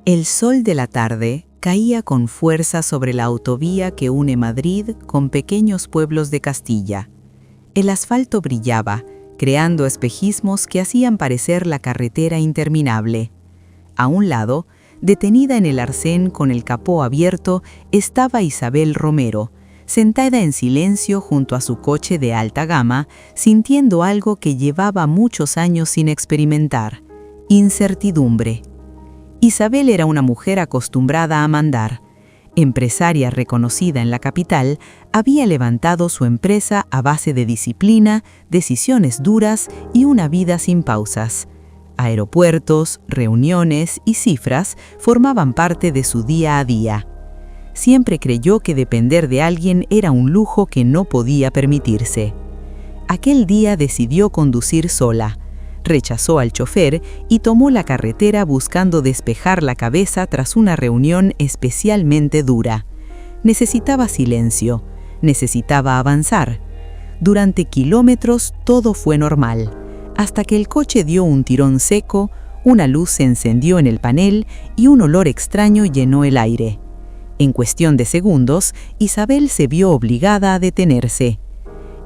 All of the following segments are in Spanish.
El sol de la tarde caía con fuerza sobre la autovía que une Madrid con pequeños pueblos de Castilla. El asfalto brillaba, creando espejismos que hacían parecer la carretera interminable. A un lado, detenida en el arcén con el capó abierto, estaba Isabel Romero, sentada en silencio junto a su coche de alta gama, sintiendo algo que llevaba muchos años sin experimentar: incertidumbre. Isabel era una mujer acostumbrada a mandar. Empresaria reconocida en la capital, había levantado su empresa a base de disciplina, decisiones duras y una vida sin pausas. Aeropuertos, reuniones y cifras formaban parte de su día a día. Siempre creyó que depender de alguien era un lujo que no podía permitirse. Aquel día decidió conducir sola. Rechazó al chofer y tomó la carretera buscando despejar la cabeza tras una reunión especialmente dura. Necesitaba silencio, necesitaba avanzar. Durante kilómetros todo fue normal, hasta que el coche dio un tirón seco, una luz se encendió en el panel y un olor extraño llenó el aire. En cuestión de segundos, Isabel se vio obligada a detenerse.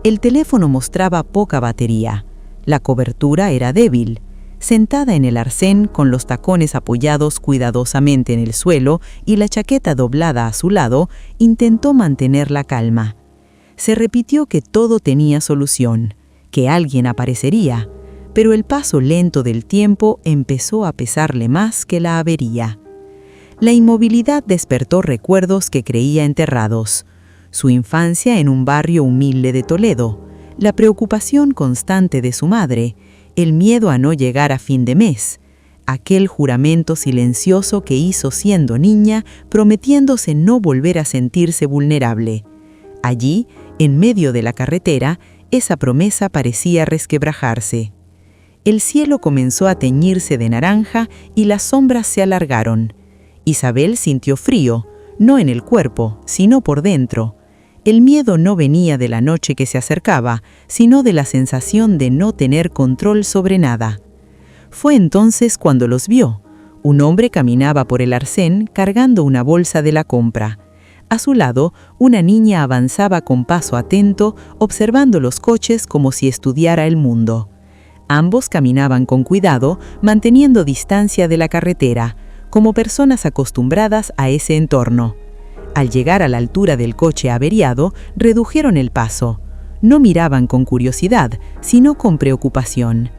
El teléfono mostraba poca batería. La cobertura era débil. Sentada en el arcén, con los tacones apoyados cuidadosamente en el suelo y la chaqueta doblada a su lado, intentó mantener la calma. Se repitió que todo tenía solución, que alguien aparecería, pero el paso lento del tiempo empezó a pesarle más que la avería. La inmovilidad despertó recuerdos que creía enterrados: su infancia en un barrio humilde de Toledo, la preocupación constante de su madre, el miedo a no llegar a fin de mes, aquel juramento silencioso que hizo siendo niña, prometiéndose no volver a sentirse vulnerable. Allí, en medio de la carretera, esa promesa parecía resquebrajarse. El cielo comenzó a teñirse de naranja y las sombras se alargaron. Isabel sintió frío, no en el cuerpo, sino por dentro. El miedo no venía de la noche que se acercaba, sino de la sensación de no tener control sobre nada. Fue entonces cuando los vio. Un hombre caminaba por el arcén cargando una bolsa de la compra. A su lado, una niña avanzaba con paso atento, observando los coches como si estudiara el mundo. Ambos caminaban con cuidado, manteniendo distancia de la carretera, como personas acostumbradas a ese entorno. Al llegar a la altura del coche averiado, redujeron el paso. No miraban con curiosidad, sino con preocupación.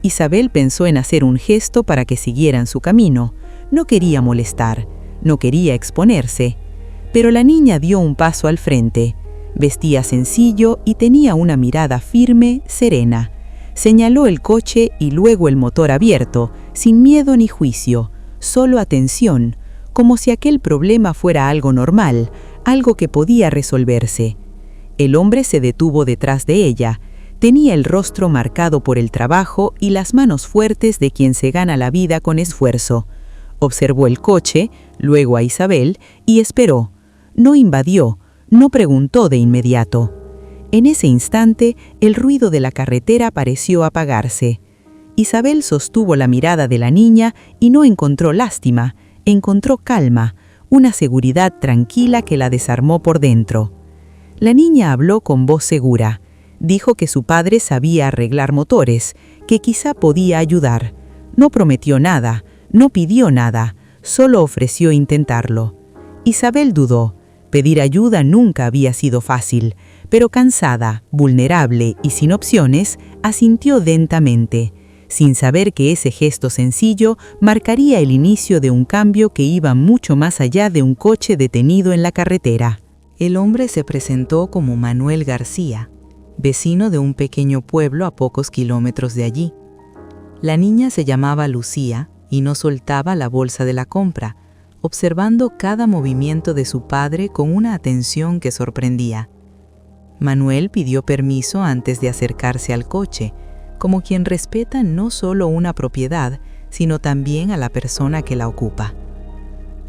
Isabel pensó en hacer un gesto para que siguieran su camino. No quería molestar, no quería exponerse. Pero la niña dio un paso al frente. Vestía sencillo y tenía una mirada firme, serena. Señaló el coche y luego el motor abierto, sin miedo ni juicio, solo atención, como si aquel problema fuera algo normal, algo que podía resolverse. El hombre se detuvo detrás de ella. Tenía el rostro marcado por el trabajo y las manos fuertes de quien se gana la vida con esfuerzo. Observó el coche, luego a Isabel, y esperó. No invadió, no preguntó de inmediato. En ese instante, el ruido de la carretera pareció apagarse. Isabel sostuvo la mirada de la niña y no encontró lástima. Encontró calma, una seguridad tranquila que la desarmó por dentro. La niña habló con voz segura. Dijo que su padre sabía arreglar motores, que quizá podía ayudar. No prometió nada, no pidió nada, solo ofreció intentarlo. Isabel dudó. Pedir ayuda nunca había sido fácil, pero cansada, vulnerable y sin opciones, asintió lentamente, sin saber que ese gesto sencillo marcaría el inicio de un cambio que iba mucho más allá de un coche detenido en la carretera. El hombre se presentó como Manuel García, vecino de un pequeño pueblo a pocos kilómetros de allí. La niña se llamaba Lucía y no soltaba la bolsa de la compra, observando cada movimiento de su padre con una atención que sorprendía. Manuel pidió permiso antes de acercarse al coche, como quien respeta no solo una propiedad, sino también a la persona que la ocupa.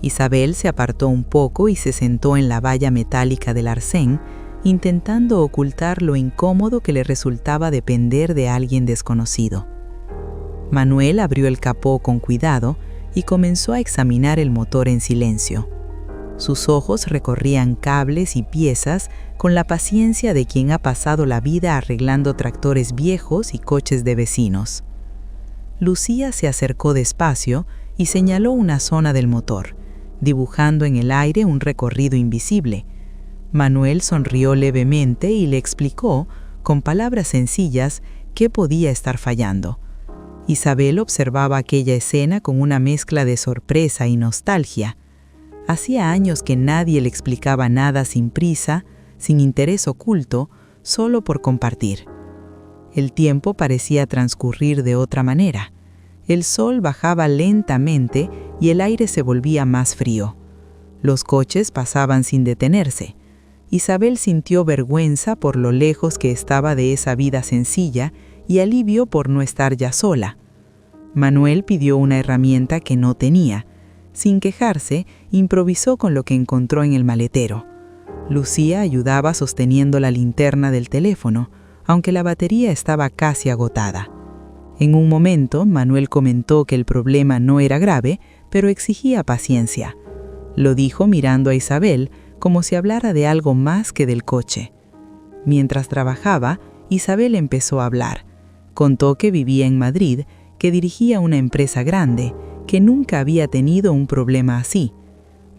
Isabel se apartó un poco y se sentó en la valla metálica del arcén, intentando ocultar lo incómodo que le resultaba depender de alguien desconocido. Manuel abrió el capó con cuidado y comenzó a examinar el motor en silencio. Sus ojos recorrían cables y piezas con la paciencia de quien ha pasado la vida arreglando tractores viejos y coches de vecinos. Lucía se acercó despacio y señaló una zona del motor, dibujando en el aire un recorrido invisible. Manuel sonrió levemente y le explicó, con palabras sencillas, qué podía estar fallando. Isabel observaba aquella escena con una mezcla de sorpresa y nostalgia. Hacía años que nadie le explicaba nada sin prisa, sin interés oculto, solo por compartir. El tiempo parecía transcurrir de otra manera. El sol bajaba lentamente y el aire se volvía más frío. Los coches pasaban sin detenerse. Isabel sintió vergüenza por lo lejos que estaba de esa vida sencilla y alivio por no estar ya sola. Manuel pidió una herramienta que no tenía. Sin quejarse, improvisó con lo que encontró en el maletero. Lucía ayudaba sosteniendo la linterna del teléfono, aunque la batería estaba casi agotada. En un momento, Manuel comentó que el problema no era grave, pero exigía paciencia. Lo dijo mirando a Isabel, como si hablara de algo más que del coche. Mientras trabajaba, Isabel empezó a hablar. Contó que vivía en Madrid, que dirigía una empresa grande, que nunca había tenido un problema así.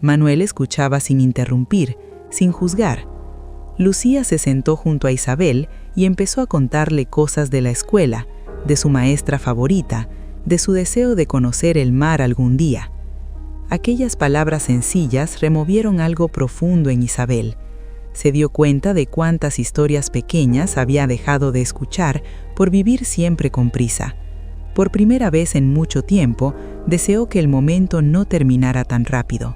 Manuel escuchaba sin interrumpir, sin juzgar. Lucía se sentó junto a Isabel y empezó a contarle cosas de la escuela, de su maestra favorita, de su deseo de conocer el mar algún día. Aquellas palabras sencillas removieron algo profundo en Isabel. Se dio cuenta de cuántas historias pequeñas había dejado de escuchar por vivir siempre con prisa. Por primera vez en mucho tiempo, deseó que el momento no terminara tan rápido.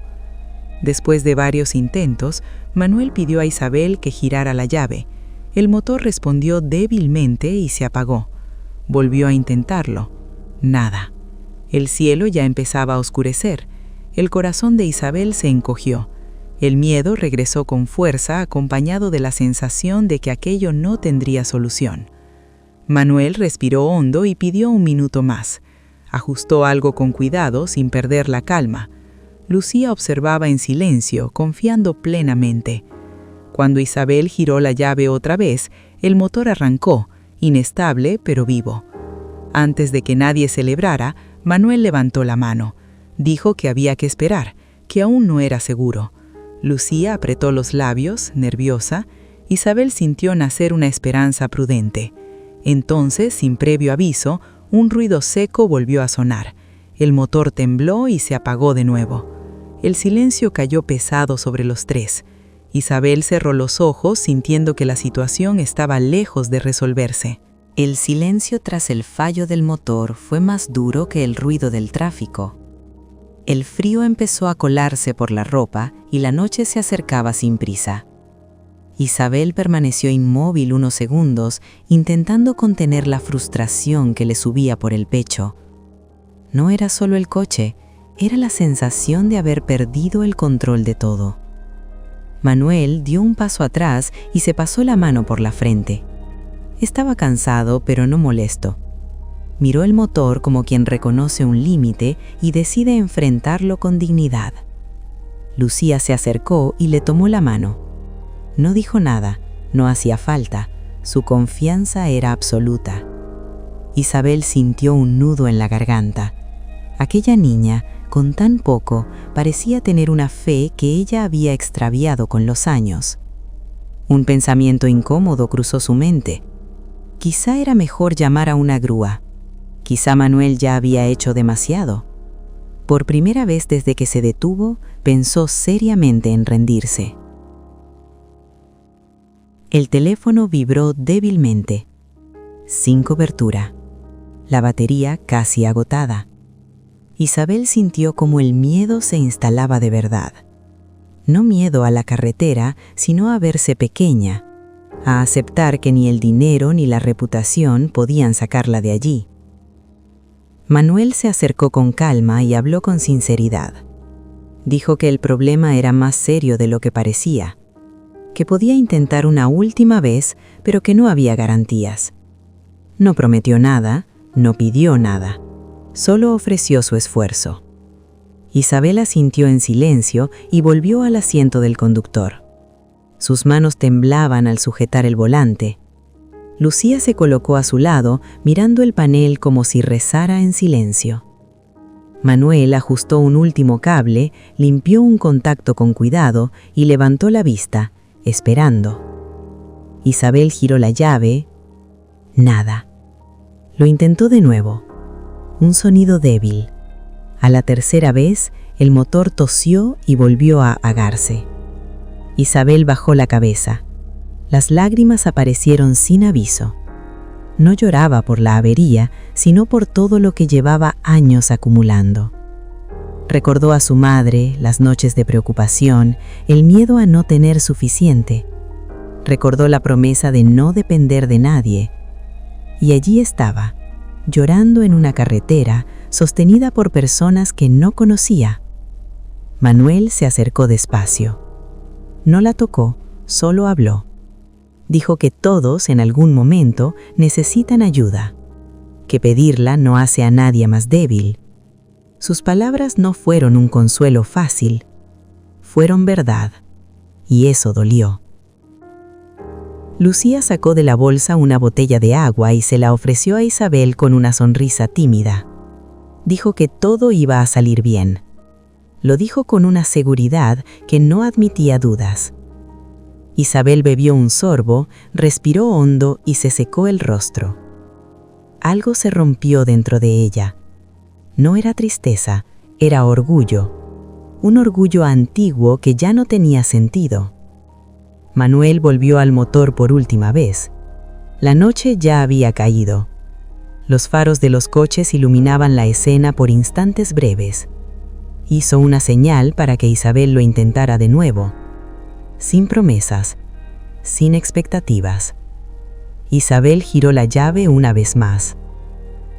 Después de varios intentos, Manuel pidió a Isabel que girara la llave. El motor respondió débilmente y se apagó. Volvió a intentarlo. Nada. El cielo ya empezaba a oscurecer. El corazón de Isabel se encogió. El miedo regresó con fuerza, acompañado de la sensación de que aquello no tendría solución. Manuel respiró hondo y pidió un minuto más. Ajustó algo con cuidado, sin perder la calma. Lucía observaba en silencio, confiando plenamente. Cuando Isabel giró la llave otra vez, el motor arrancó, inestable pero vivo. Antes de que nadie celebrara, Manuel levantó la mano. Dijo que había que esperar, que aún no era seguro. Lucía apretó los labios, nerviosa. Isabel sintió nacer una esperanza prudente. Entonces, sin previo aviso, un ruido seco volvió a sonar. El motor tembló y se apagó de nuevo. El silencio cayó pesado sobre los tres. Isabel cerró los ojos sintiendo que la situación estaba lejos de resolverse. El silencio tras el fallo del motor fue más duro que el ruido del tráfico. El frío empezó a colarse por la ropa y la noche se acercaba sin prisa. Isabel permaneció inmóvil unos segundos, intentando contener la frustración que le subía por el pecho. No era solo el coche, era la sensación de haber perdido el control de todo. Manuel dio un paso atrás y se pasó la mano por la frente. Estaba cansado, pero no molesto. Miró el motor como quien reconoce un límite y decide enfrentarlo con dignidad. Lucía se acercó y le tomó la mano. No dijo nada, no hacía falta, su confianza era absoluta. Isabel sintió un nudo en la garganta. Aquella niña, con tan poco, parecía tener una fe que ella había extraviado con los años. Un pensamiento incómodo cruzó su mente. Quizá era mejor llamar a una grúa. Quizá Manuel ya había hecho demasiado. Por primera vez desde que se detuvo, pensó seriamente en rendirse. El teléfono vibró débilmente. Sin cobertura. La batería casi agotada. Isabel sintió como el miedo se instalaba de verdad. No miedo a la carretera, sino a verse pequeña, a aceptar que ni el dinero ni la reputación podían sacarla de allí. Manuel se acercó con calma y habló con sinceridad. Dijo que el problema era más serio de lo que parecía, que podía intentar una última vez, pero que no había garantías. No prometió nada, no pidió nada, solo ofreció su esfuerzo. Isabel asintió en silencio y volvió al asiento del conductor. Sus manos temblaban al sujetar el volante. Lucía se colocó a su lado, mirando el panel como si rezara en silencio. Manuel ajustó un último cable, limpió un contacto con cuidado y levantó la vista, esperando. Isabel giró la llave. Nada. Lo intentó de nuevo. Un sonido débil. A la tercera vez, el motor tosió y volvió a apagarse. Isabel bajó la cabeza. Las lágrimas aparecieron sin aviso. No lloraba por la avería, sino por todo lo que llevaba años acumulando. Recordó a su madre, las noches de preocupación, el miedo a no tener suficiente. Recordó la promesa de no depender de nadie. Y allí estaba, llorando en una carretera, sostenida por personas que no conocía. Manuel se acercó despacio. No la tocó, solo habló. Dijo que todos, en algún momento, necesitan ayuda, que pedirla no hace a nadie más débil. Sus palabras no fueron un consuelo fácil, fueron verdad, y eso dolió. Lucía sacó de la bolsa una botella de agua y se la ofreció a Isabel con una sonrisa tímida. Dijo que todo iba a salir bien. Lo dijo con una seguridad que no admitía dudas. Isabel bebió un sorbo, respiró hondo y se secó el rostro. Algo se rompió dentro de ella. No era tristeza, era orgullo. Un orgullo antiguo que ya no tenía sentido. Manuel volvió al motor por última vez. La noche ya había caído. Los faros de los coches iluminaban la escena por instantes breves. Hizo una señal para que Isabel lo intentara de nuevo. Sin promesas, sin expectativas. Isabel giró la llave una vez más.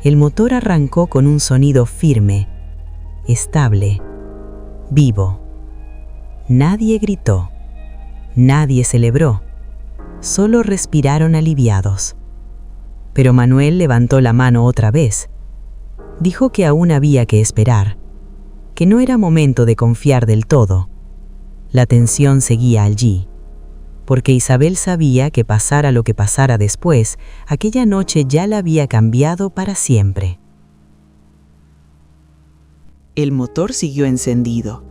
El motor arrancó con un sonido firme, estable, vivo. Nadie gritó, nadie celebró, solo respiraron aliviados. Pero Manuel levantó la mano otra vez. Dijo que aún había que esperar, que no era momento de confiar del todo. La tensión seguía allí, porque Isabel sabía que pasara lo que pasara después, aquella noche ya la había cambiado para siempre. El motor siguió encendido.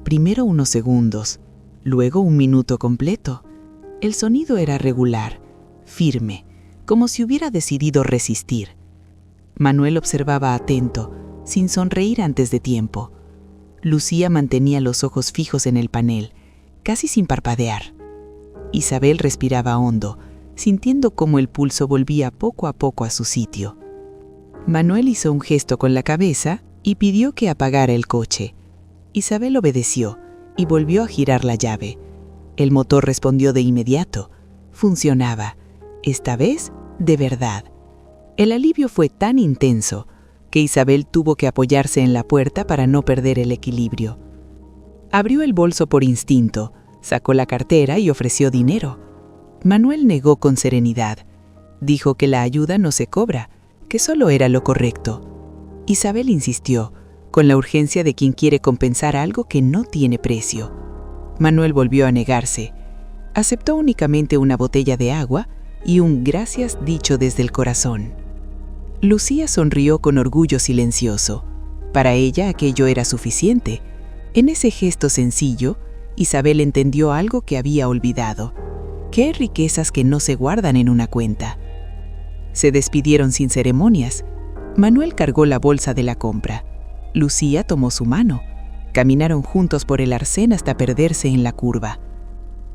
Primero unos segundos, luego un minuto completo. El sonido era regular, firme, como si hubiera decidido resistir. Manuel observaba atento, sin sonreír antes de tiempo. Lucía mantenía los ojos fijos en el panel, casi sin parpadear. Isabel respiraba hondo, sintiendo cómo el pulso volvía poco a poco a su sitio. Manuel hizo un gesto con la cabeza y pidió que apagara el coche. Isabel obedeció y volvió a girar la llave. El motor respondió de inmediato. Funcionaba, esta vez de verdad. El alivio fue tan intenso que Isabel tuvo que apoyarse en la puerta para no perder el equilibrio. Abrió el bolso por instinto, sacó la cartera y ofreció dinero. Manuel negó con serenidad. Dijo que la ayuda no se cobra, que solo era lo correcto. Isabel insistió, con la urgencia de quien quiere compensar algo que no tiene precio. Manuel volvió a negarse. Aceptó únicamente una botella de agua y un gracias dicho desde el corazón. Lucía sonrió con orgullo silencioso. Para ella aquello era suficiente. En ese gesto sencillo, Isabel entendió algo que había olvidado, que hay riquezas que no se guardan en una cuenta. Se despidieron sin ceremonias. Manuel cargó la bolsa de la compra. Lucía tomó su mano. Caminaron juntos por el arcén hasta perderse en la curva.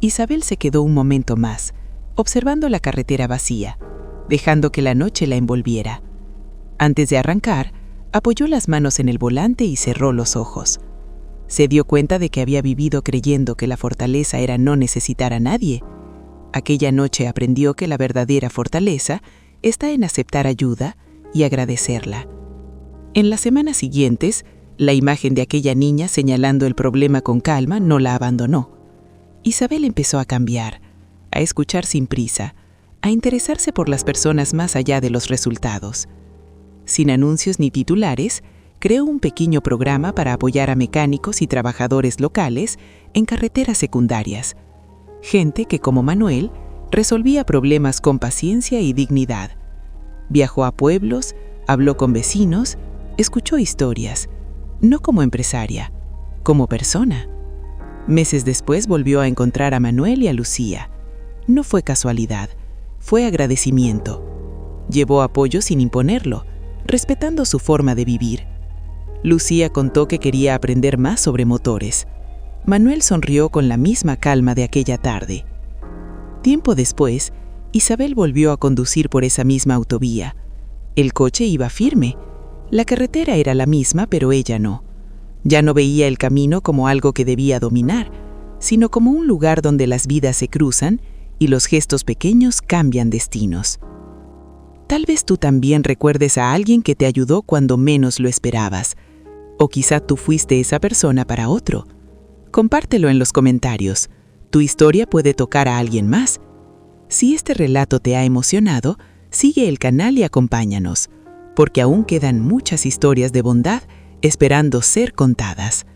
Isabel se quedó un momento más, observando la carretera vacía, dejando que la noche la envolviera. Antes de arrancar, apoyó las manos en el volante y cerró los ojos. Se dio cuenta de que había vivido creyendo que la fortaleza era no necesitar a nadie. Aquella noche aprendió que la verdadera fortaleza está en aceptar ayuda y agradecerla. En las semanas siguientes, la imagen de aquella niña señalando el problema con calma no la abandonó. Isabel empezó a cambiar, a escuchar sin prisa, a interesarse por las personas más allá de los resultados. Sin anuncios ni titulares, creó un pequeño programa para apoyar a mecánicos y trabajadores locales en carreteras secundarias. Gente que, como Manuel, resolvía problemas con paciencia y dignidad. Viajó a pueblos, habló con vecinos, escuchó historias, no como empresaria, como persona. Meses después volvió a encontrar a Manuel y a Lucía. No fue casualidad, fue agradecimiento. Llevó apoyo sin imponerlo, respetando su forma de vivir. Lucía contó que quería aprender más sobre motores. Manuel sonrió con la misma calma de aquella tarde. Tiempo después, Isabel volvió a conducir por esa misma autovía. El coche iba firme. La carretera era la misma, pero ella no. Ya no veía el camino como algo que debía dominar, sino como un lugar donde las vidas se cruzan y los gestos pequeños cambian destinos. Tal vez tú también recuerdes a alguien que te ayudó cuando menos lo esperabas, o quizá tú fuiste esa persona para otro. Compártelo en los comentarios. Tu historia puede tocar a alguien más. Si este relato te ha emocionado, sigue el canal y acompáñanos, porque aún quedan muchas historias de bondad esperando ser contadas.